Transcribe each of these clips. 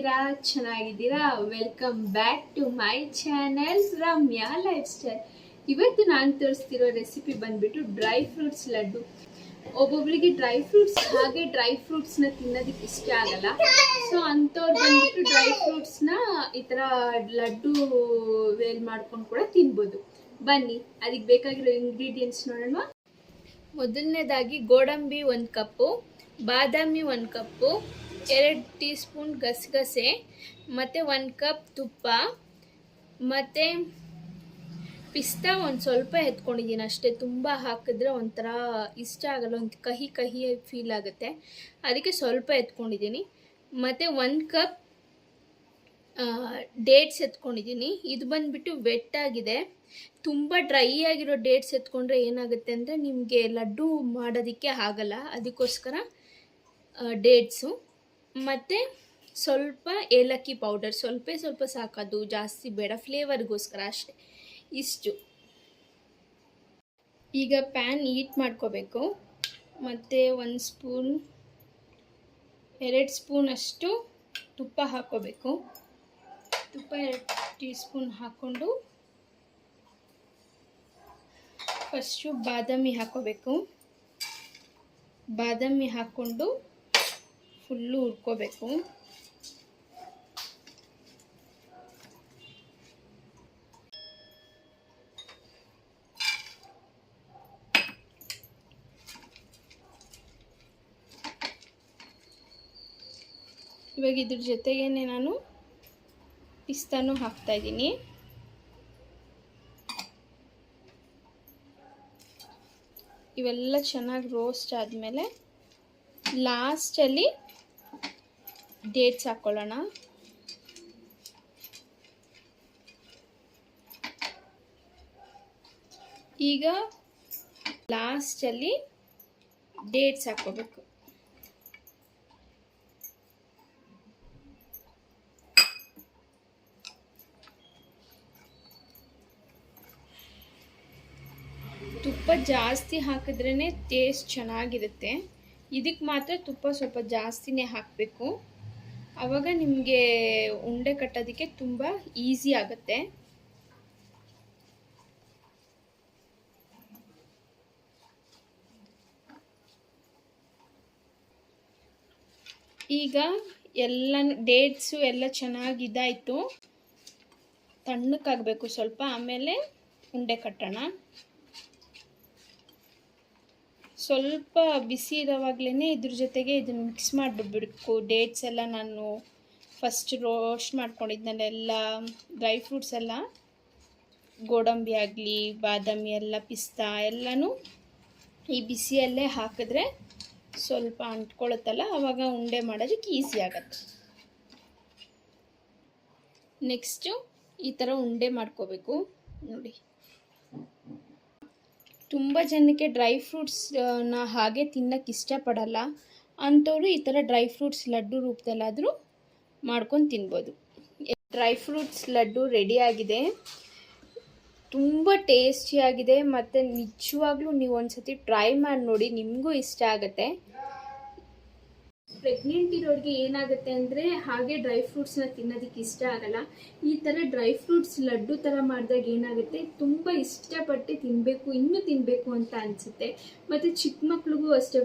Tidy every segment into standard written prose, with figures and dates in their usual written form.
ಹೇಗಿದ್ದೀರಾ? ಚೆನ್ನಾಗಿದ್ದೀರಾ? Welcome back to my channel Ramya lifestyle. ಇವತ್ತು ನಾನು ತೋರಿಸ್ತಿರೋ ರೆಸಿಪಿ ಬಂದ್ಬಿಟ್ಟು ಡ್ರೈ ಫ್ರೂಟ್ಸ್ ಲಡ್ಡು. ಒಬ್ಬೊಬ್ರಿಗೆ ಡ್ರೈ ಫ್ರೂಟ್ಸ್ ಹಾಗೆ ಡ್ರೈ ಫ್ರೂಟ್ಸ್ನ ತಿನ್ನೋದಕ್ಕೆ ಇಷ್ಟ ಆಗಲ್ಲ. ಸೊ ಅಂಥವ್ರು ಬಂದ್ಬಿಟ್ಟು ಡ್ರೈ ಫ್ರೂಟ್ಸ್ನ ಈ ಥರ ಲಡ್ಡು ವೇಲ್ ಮಾಡ್ಕೊಂಡು ಕೂಡ ತಿನ್ಬೋದು. ಬನ್ನಿ ಅದಕ್ಕೆ ಬೇಕಾಗಿರೋ ಇಂಗ್ರೀಡಿಯೆಂಟ್ಸ್ ನೋಡೋಣ. ಮೊದಲನೇದಾಗಿ ಗೋಡಂಬಿ 1 ಕಪ್ಪು, ಬಾದಾಮಿ 1 ಕಪ್ಪು, 2 ಟೀ ಸ್ಪೂನ್ ಗಸಗಸೆ, ಮತ್ತು 1 ಕಪ್ ತುಪ್ಪ, ಮತ್ತು ಪಿಸ್ತಾ ಒಂದು ಸ್ವಲ್ಪ ಎತ್ಕೊಂಡಿದ್ದೀನಿ ಅಷ್ಟೇ. ತುಂಬ ಹಾಕಿದ್ರೆ ಒಂಥರ ಇಷ್ಟ ಆಗಲ್ಲ, ಒಂದು ಕಹಿ ಕಹಿ ಫೀಲ್ ಆಗುತ್ತೆ, ಅದಕ್ಕೆ ಸ್ವಲ್ಪ ಎತ್ಕೊಂಡಿದ್ದೀನಿ. ಮತ್ತು 1 ಕಪ್ ಡೇಟ್ಸ್ ಎತ್ಕೊಂಡಿದ್ದೀನಿ. ಇದು ಬಂದುಬಿಟ್ಟು ವೆಟ್ಟಾಗಿದೆ. ತುಂಬ ಡ್ರೈ ಆಗಿರೋ ಡೇಟ್ಸ್ ಎತ್ಕೊಂಡ್ರೆ ಏನಾಗುತ್ತೆ ಅಂದರೆ ನಿಮಗೆ ಲಡ್ಡು ಮಾಡೋದಕ್ಕೆ ಆಗಲ್ಲ. ಅದಕ್ಕೋಸ್ಕರ ಡೇಟ್ಸು ಮತ್ತು ಸ್ವಲ್ಪ ಏಲಕ್ಕಿ ಪೌಡರ್, ಸ್ವಲ್ಪ ಸಾಕೋದು, ಜಾಸ್ತಿ ಬೇಡ, ಫ್ಲೇವರ್ಗೋಸ್ಕರ ಅಷ್ಟೇ. ಇಷ್ಟು. ಈಗ ಪ್ಯಾನ್ ಹೀಟ್ ಮಾಡ್ಕೋಬೇಕು. ಮತ್ತು 1 ಸ್ಪೂನ್ 2 ಸ್ಪೂನ್ ಅಷ್ಟು ತುಪ್ಪ ಹಾಕ್ಕೋಬೇಕು. ತುಪ್ಪ 2 ಟೀ ಸ್ಪೂನ್ ಹಾಕ್ಕೊಂಡು ಫಸ್ಟು ಬಾದಾಮಿ ಹಾಕ್ಕೋಬೇಕು. ಬಾದಾಮಿ ಹಾಕ್ಕೊಂಡು ಫುಲ್ಲು ಹುರ್ಕೋಬೇಕು. ಇವಾಗ ಇದ್ರ ಜೊತೆಗೇನೆ ನಾನು ಪಿಸ್ತಾನು ಹಾಕ್ತಾಯಿದ್ದೀನಿ. ಇವೆಲ್ಲ ಚೆನ್ನಾಗಿ ರೋಸ್ಟ್ ಆದಮೇಲೆ ಲಾಸ್ಟಲ್ಲಿ ಡೇಟ್ಸ್ ಹಾಕ್ಕೊಳ್ಳೋಣ. ಈಗ ಲಾಸ್ಟಲ್ಲಿ ಡೇಟ್ಸ್ ಹಾಕ್ಕೋಬೇಕು. ತುಪ್ಪ ಜಾಸ್ತಿ ಹಾಕಿದ್ರೇ ಟೇಸ್ಟ್ ಚೆನ್ನಾಗಿರುತ್ತೆ. ಇದಕ್ಕೆ ಮಾತ್ರ ತುಪ್ಪ ಸ್ವಲ್ಪ ಜಾಸ್ತಿನೇ ಹಾಕಬೇಕು. ಆವಾಗ ನಿಮಗೆ ಉಂಡೆ ಕಟ್ಟೋದಕ್ಕೆ ತುಂಬ ಈಸಿ ಆಗುತ್ತೆ. ಈಗ ಎಲ್ಲ ಡೇಟ್ಸು ಎಲ್ಲ ಚೆನ್ನಾಗಿ ಇದಾಯಿತು. ತಣ್ಣಕ್ಕಾಗಬೇಕು ಸ್ವಲ್ಪ, ಆಮೇಲೆ ಉಂಡೆ ಕಟ್ಟೋಣ. ಸ್ವಲ್ಪ ಬಿಸಿ ಇರೋವಾಗಲೇ ಇದ್ರ ಜೊತೆಗೆ ಇದನ್ನು ಮಿಕ್ಸ್ ಮಾಡಿಬಿಡ್ಬೇಕು. ಡೇಟ್ಸ್ ಎಲ್ಲ ನಾನು ಫಸ್ಟ್ ರೋಸ್ಟ್ ಮಾಡ್ಕೊಂಡಿದ್ನಲ್ಲ, ಡ್ರೈ ಫ್ರೂಟ್ಸ್ ಎಲ್ಲ, ಗೋಡಂಬಿ ಆಗಲಿ ಬಾದಾಮಿ ಎಲ್ಲ, ಪಿಸ್ತಾ ಎಲ್ಲನೂ ಈ ಬಿಸಿಯಲ್ಲೇ ಹಾಕಿದ್ರೆ ಸ್ವಲ್ಪ ಅಂಟ್ಕೊಳ್ಳುತ್ತಲ್ಲ, ಆವಾಗ ಉಂಡೆ ಮಾಡೋದಕ್ಕೆ ಈಸಿ ಆಗುತ್ತೆ. ನೆಕ್ಸ್ಟು ಈ ಥರ ಉಂಡೆ ಮಾಡ್ಕೋಬೇಕು. ನೋಡಿ, ತುಂಬ ಜನಕ್ಕೆ ಡ್ರೈ ಫ್ರೂಟ್ಸ್ನ ಹಾಗೆ ತಿನ್ನೋಕ್ಕೆ ಇಷ್ಟಪಡಲ್ಲ. ಅಂಥವ್ರು ಈ ಥರ ಡ್ರೈ ಫ್ರೂಟ್ಸ್ ಲಡ್ಡು ರೂಪದಲ್ಲಾದರೂ ಮಾಡ್ಕೊಂಡು ತಿನ್ಬೋದು. ಡ್ರೈ ಫ್ರೂಟ್ಸ್ ಲಡ್ಡು ರೆಡಿಯಾಗಿದೆ. ತುಂಬ ಟೇಸ್ಟಿಯಾಗಿದೆ. ಮತ್ತು ನಿಜವಾಗ್ಲೂ ನೀವು ಒಂದು ಸತಿ ಟ್ರೈ ಮಾಡಿ ನೋಡಿ, ನಿಮಗೂ ಇಷ್ಟ ಆಗುತ್ತೆ. ಪ್ರೆಗ್ನೆಂಟ್ ಇರೋರಿಗೆ ಏನಾಗುತ್ತೆ ಅಂದರೆ ಹಾಗೆ ಡ್ರೈ ಫ್ರೂಟ್ಸ್ನ ತಿನ್ನೋದಕ್ಕೆ ಇಷ್ಟ ಆಗಲ್ಲ. ಈ ಥರ ಡ್ರೈ ಫ್ರೂಟ್ಸ್ ಲಡ್ಡು ಥರ ಮಾಡಿದಾಗ ಏನಾಗುತ್ತೆ, ತುಂಬ ಇಷ್ಟಪಟ್ಟು ತಿನ್ನಬೇಕು, ಇನ್ನೂ ತಿನ್ನಬೇಕು ಅಂತ ಅನಿಸುತ್ತೆ. ಮತ್ತು ಚಿಕ್ಕ ಮಕ್ಳಿಗೂ ಅಷ್ಟೇ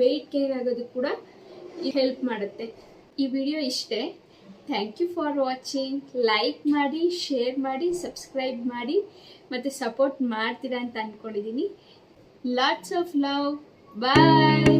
ವೆಯ್ಟ್ ಗೇನ್ ಆಗೋದಕ್ಕೆ ಕೂಡ ಹೆಲ್ಪ್ ಮಾಡುತ್ತೆ. ಈ ವಿಡಿಯೋ ಇಷ್ಟೇ. Thank you for watching. Like ಮಾಡಿ, ಶೇರ್ ಮಾಡಿ, ಸಬ್ಸ್ಕ್ರೈಬ್ ಮಾಡಿ, ಮತ್ತು ಸಪೋರ್ಟ್ ಮಾಡ್ತೀರಾ ಅಂತ ಅಂದ್ಕೊಂಡಿದ್ದೀನಿ. Lots of love. ಬಾಯ್.